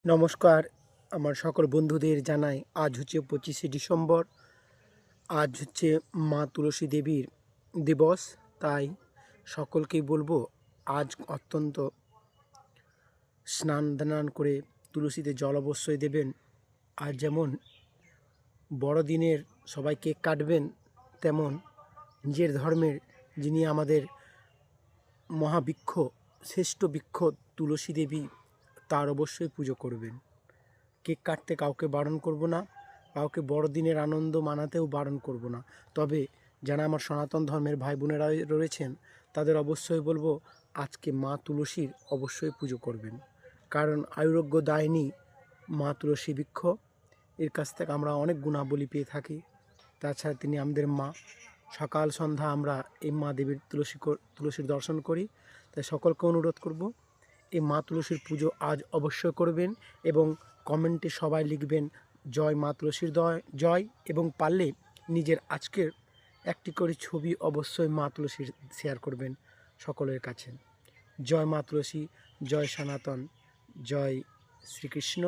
নমস্কার, আমার সকল বন্ধুদের জানাই আজ হচ্ছে 25শে ডিসেম্বর। আজ হচ্ছে মা তুলসী দেবীর দিবস। তাই সকলকেই বলবো আজ অত্যন্ত স্নান করে তুলসীতে জল অবশ্যই দেবেন। আর যেমন বড়দিনের সবাই কেক কাটবেন, তেমন নিজের ধর্মের যিনি আমাদের মহাবৃক্ষ, শ্রেষ্ঠ বৃক্ষ তুলসী দেবী, তার অবশ্যই পুজো করবেন। কেক কাটতে কাউকে বারণ করব না, কাউকে বড়দিনের আনন্দ মানাতেও বারণ করব না। তবে যারা আমার সনাতন ধর্মের ভাই বোনেরা রয়েছেন, তাদের অবশ্যই বলবো আজকে মা তুলসীর অবশ্যই পুজো করবেন। কারণ আয়ুরোগ্য দায়িনী মা তুলসী বৃক্ষ, এর কাছ থেকে আমরা অনেক গুণাবলী পেয়ে থাকি। তাছাড়া তিনি আমাদের মা। সকাল সন্ধ্যা আমরা এই মা দেবীর তুলসীর দর্শন করি। তাই সকলকে অনুরোধ করব এই মা তুলসীর পুজো আজ অবশ্যই করবেন এবং কমেন্টে সবাই লিখবেন জয় মা তুলসীর জয়, এবং পারলে নিজের আজকের একটি করে ছবি অবশ্যই মা তুলসীর শেয়ার করবেন সকলের কাছে। জয় মা তুলসী, জয় সনাতন, জয় শ্রীকৃষ্ণ।